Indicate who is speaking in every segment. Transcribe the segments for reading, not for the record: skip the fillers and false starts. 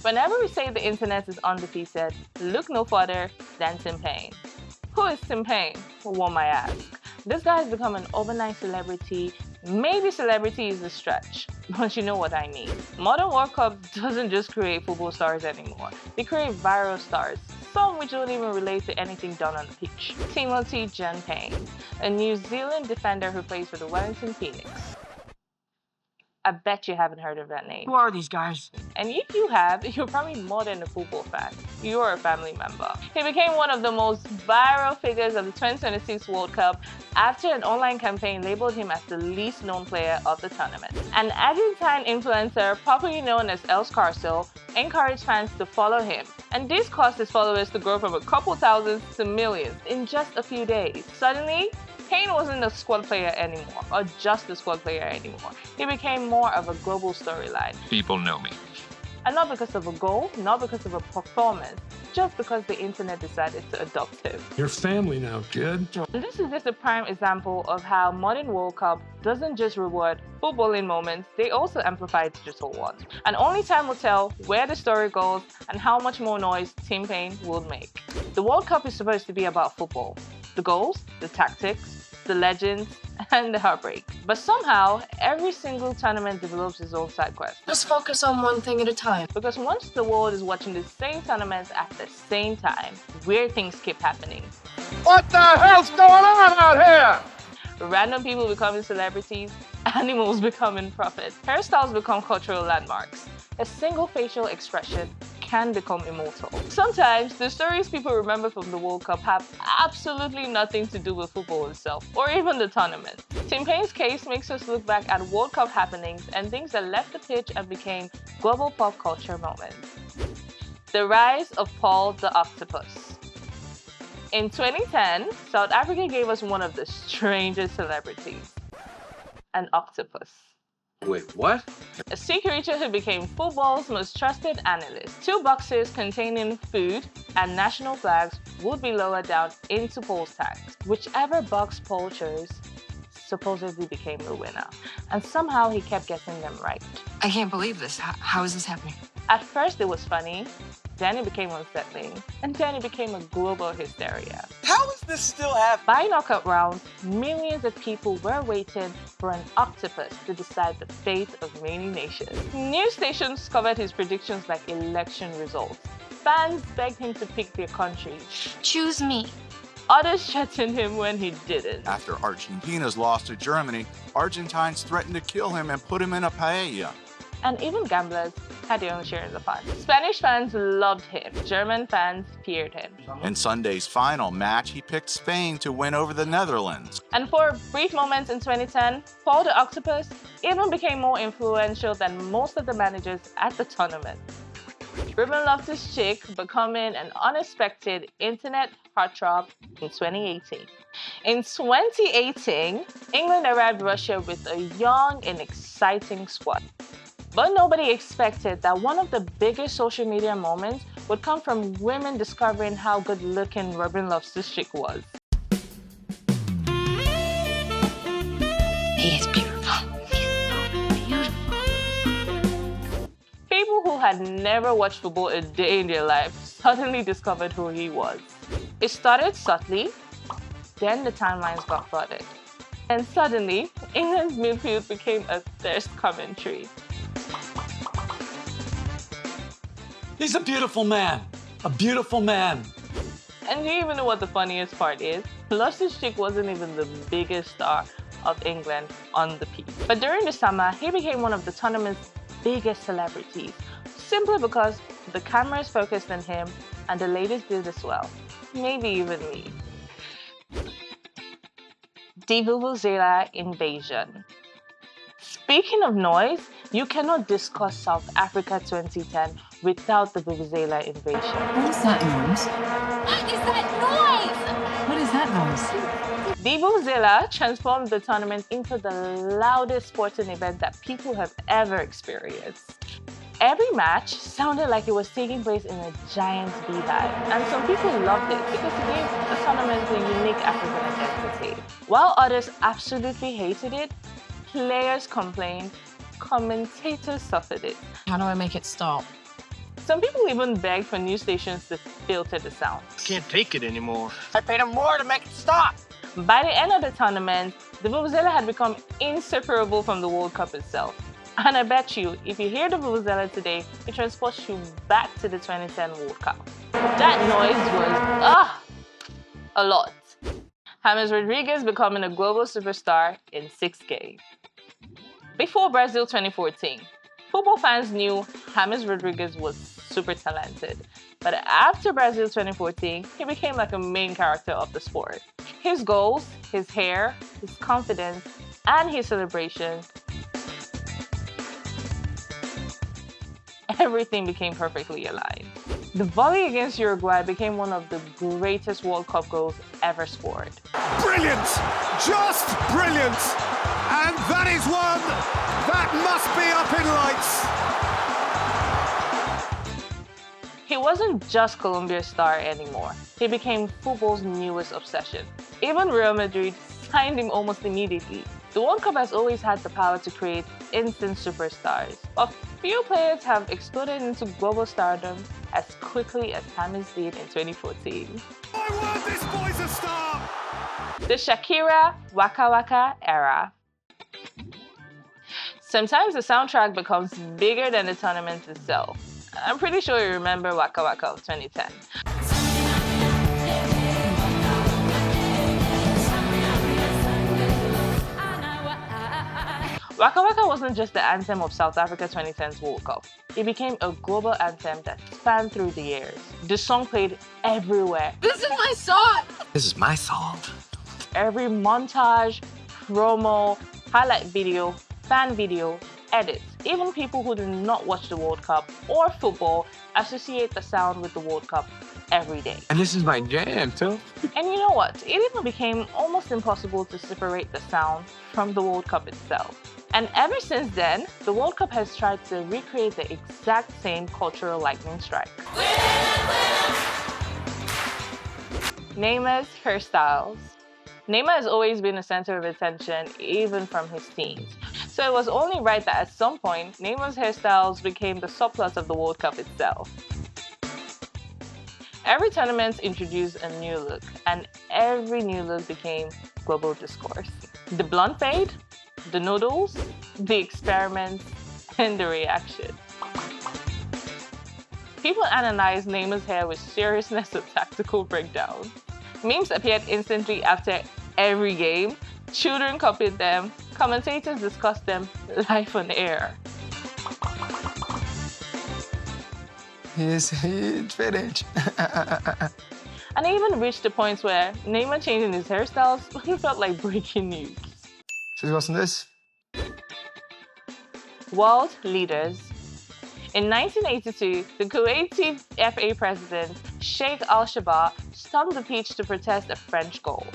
Speaker 1: Whenever we say the internet is undefeated, look no further than Payne. Who is Payne? One might ask. This guy has become an overnight celebrity. Maybe celebrity is a stretch, but you know what I mean. Modern World Cup doesn't just create football stars anymore. They create viral stars, some which don't even relate to anything done on the pitch. Timothy John Payne, a New Zealand defender who plays for the Wellington Phoenix. I bet you haven't heard of that name.
Speaker 2: Who are these guys?
Speaker 1: And if you have, you're probably more than a football fan. You're a family member. He became one of the most viral figures of the 2026 World Cup after an online campaign labeled him as the least known player of the tournament. An Argentine influencer, popularly known as El Scarso, encouraged fans to follow him. And this caused his followers to grow from a couple thousands to millions in just a few days. Suddenly, Payne wasn't a squad player anymore, or just a squad player anymore. He became more of a global storyline.
Speaker 3: People know me.
Speaker 1: And not because of a goal, not because of a performance, just because the internet decided to adopt him.
Speaker 4: You're family now, kid.
Speaker 1: This is just a prime example of how modern World Cup doesn't just reward footballing moments, they also amplify digital ones. And only time will tell where the story goes and how much more noise Team Payne will make. The World Cup is supposed to be about football. The goals, the tactics, the legends, and the heartbreak. But somehow, every single tournament develops its own side quest.
Speaker 2: Just focus on one thing at a time.
Speaker 1: Because once the world is watching the same tournaments at the same time, weird things keep happening.
Speaker 5: What the hell's going on out here?
Speaker 1: Random people becoming celebrities, animals becoming profits, hairstyles become cultural landmarks. A single facial expression can become immortal. Sometimes, the stories people remember from the World Cup have absolutely nothing to do with football itself, or even the tournament. Team Payne's case makes us look back at World Cup happenings and things that left the pitch and became global pop culture moments. The rise of Paul the Octopus. In 2010, South Africa gave us one of the strangest celebrities, an octopus.
Speaker 5: Wait, what?
Speaker 1: A sea creature who became football's most trusted analyst. 2 boxes containing food and national flags would be lowered down into Paul's tanks. Whichever box Paul chose supposedly became the winner. And somehow he kept getting them right.
Speaker 2: I can't believe this. How is this happening?
Speaker 1: At first it was funny, then it became unsettling, and then it became a global hysteria.
Speaker 6: How is this still happening?
Speaker 1: By knockout rounds, millions of people were waiting for an octopus to decide the fate of many nations. News stations covered his predictions like election results. Fans begged him to pick their country.
Speaker 2: Choose me.
Speaker 1: Others threatened him when he didn't.
Speaker 7: After Argentina's loss to Germany, Argentines threatened to kill him and put him in a paella.
Speaker 1: And even gamblers had their own share in the fun. Spanish fans loved him. German fans feared him.
Speaker 7: In Sunday's final match, he picked Spain to win over the Netherlands.
Speaker 1: And for a brief moment in 2010, Paul the Octopus even became more influential than most of the managers at the tournament. Reuben Loftus-Cheek becoming an unexpected internet heartthrob in 2018. In 2018, England arrived Russia with a young and exciting squad. But nobody expected that one of the biggest social media moments would come from women discovering how good-looking Reuben Loftus-Cheek was.
Speaker 2: He is beautiful.
Speaker 1: People who had never watched football a day in their life suddenly discovered who he was. It started subtly, then the timelines got flooded. And suddenly, England's midfield became a thirst commentary.
Speaker 6: He's a beautiful man. A beautiful man.
Speaker 1: And do you even know what the funniest part is? Loftus-Cheek wasn't even the biggest star of England on the pitch. But during the summer, he became one of the tournament's biggest celebrities, simply because the cameras focused on him and the ladies did as well. Maybe even me. The Vuvuzela Invasion. Speaking of noise, you cannot discuss South Africa 2010 without the Vuvuzela Invasion.
Speaker 2: What is that noise?
Speaker 8: What is that noise?
Speaker 2: What is that noise?
Speaker 1: The Vuvuzela transformed the tournament into the loudest sporting event that people have ever experienced. Every match sounded like it was taking place in a giant beehive, and some people loved it because it gave the tournament a unique African identity. While others absolutely hated it, players complained, commentators suffered it.
Speaker 2: How do I make it stop?
Speaker 1: Some people even begged for news stations to filter the sound.
Speaker 5: Can't take it anymore.
Speaker 3: I paid him more to make it stop.
Speaker 1: By the end of the tournament, the Vuvuzela had become inseparable from the World Cup itself. And I bet you, if you hear the Vuvuzela today, it transports you back to the 2010 World Cup. That noise was, a lot. James Rodríguez becoming a global superstar in 6 games. Before Brazil 2014, football fans knew James Rodríguez was super talented. But after Brazil 2014, he became like a main character of the sport. His goals, his hair, his confidence, and his celebration, everything became perfectly aligned. The volley against Uruguay became one of the greatest World Cup goals ever scored.
Speaker 5: Brilliant! Just brilliant! And that is one that must be up in lights.
Speaker 1: He wasn't just Colombia's star anymore. He became football's newest obsession. Even Real Madrid signed him almost immediately. The World Cup has always had the power to create instant superstars. A few players have exploded into global stardom as quickly as James did in 2014.
Speaker 5: My word, this boy's a star!
Speaker 1: The Shakira Waka era. Sometimes the soundtrack becomes bigger than the tournament itself. I'm pretty sure you remember Waka of 2010. Waka wasn't just the anthem of South Africa 2010's World Cup. It became a global anthem that spanned through the years. The song played everywhere.
Speaker 8: This is my song.
Speaker 3: This is my song.
Speaker 1: Every montage, promo, highlight video, fan video, edits. Even people who do not watch the World Cup or football associate the sound with the World Cup every day.
Speaker 3: And this is my jam, too.
Speaker 1: And you know what? It even became almost impossible to separate the sound from the World Cup itself. And ever since then, the World Cup has tried to recreate the exact same cultural lightning strike. Neymar's hairstyles. Neymar has always been the center of attention, even from his teens. So it was only right that at some point, Neymar's hairstyles became the subplot of the World Cup itself. Every tournament introduced a new look, and every new look became global discourse. The blonde fade, the noodles, the experiments, and the reaction. People analyzed Neymar's hair with seriousness of tactical breakdown. Memes appeared instantly after every game, children copied them, commentators discussed them live on air.
Speaker 3: It's diferente.
Speaker 1: And it even reached the point where Neymar changing his hairstyles felt like breaking news.
Speaker 3: Vocês gostam desse?
Speaker 1: World leaders. In 1982, the Kuwaiti FA president, Sheikh Al-Shabaab, stormed the pitch to protest a French goal.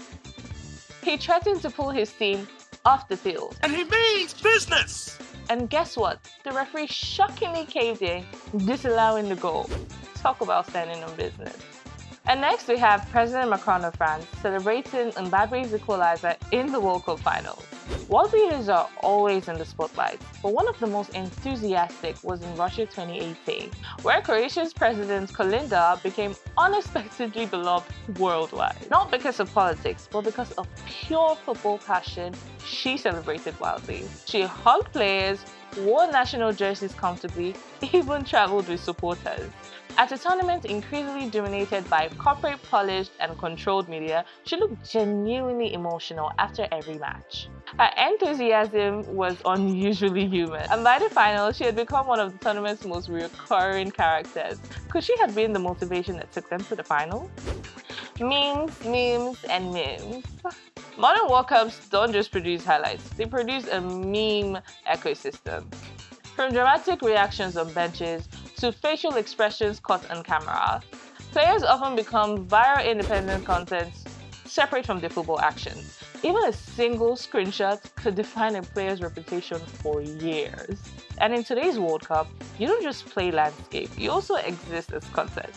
Speaker 1: He threatened to pull his team off the field.
Speaker 5: And he means business!
Speaker 1: And guess what? The referee shockingly caved in, disallowing the goal. Talk about standing on business. And next we have President Macron of France celebrating Mbappe's equalizer in the World Cup finals. World leaders are always in the spotlight, but one of the most enthusiastic was in Russia 2018, where Croatia's president Kolinda became unexpectedly beloved worldwide. Not because of politics, but because of pure football passion, she celebrated wildly. She hugged players, wore national jerseys comfortably, even traveled with supporters. At a tournament increasingly dominated by corporate, polished, and controlled media, she looked genuinely emotional after every match. Her enthusiasm was unusually human, and by the final, she had become one of the tournament's most recurring characters. Could she have been the motivation that took them to the final? Memes, and memes. Modern World Cups don't just produce highlights, they produce a meme ecosystem. From dramatic reactions on benches to facial expressions caught on camera, players often become viral independent content separate from their football actions. Even a single screenshot could define a player's reputation for years. And in today's World Cup, you don't just play landscape, you also exist as content.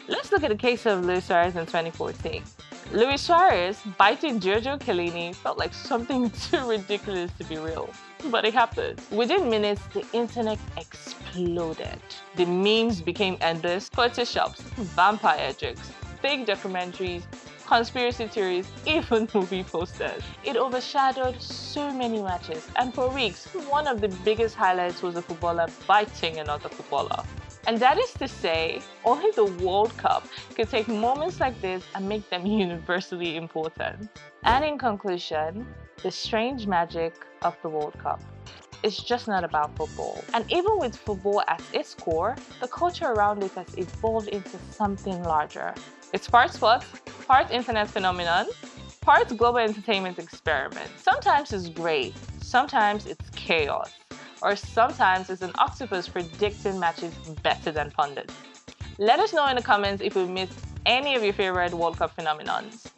Speaker 1: Let's look at the case of Luis Suárez in 2014. Luis Suárez biting Giorgio Chiellini felt like something too ridiculous to be real. But it happened. Within minutes, the internet exploded. The memes became endless. Photoshops, vampire jokes, fake documentaries, conspiracy theories, even movie posters. It overshadowed so many matches, and for weeks, one of the biggest highlights was a footballer biting another footballer. And that is to say, only the World Cup could take moments like this and make them universally important. And in conclusion, the strange magic of the World Cup. It's just not about football. And even with football at its core, the culture around it has evolved into something larger. It's part sport, part internet phenomenon, part global entertainment experiment. Sometimes it's great, sometimes it's chaos, or sometimes it's an octopus predicting matches better than pundits. Let us know in the comments if we missed any of your favorite World Cup phenomenons.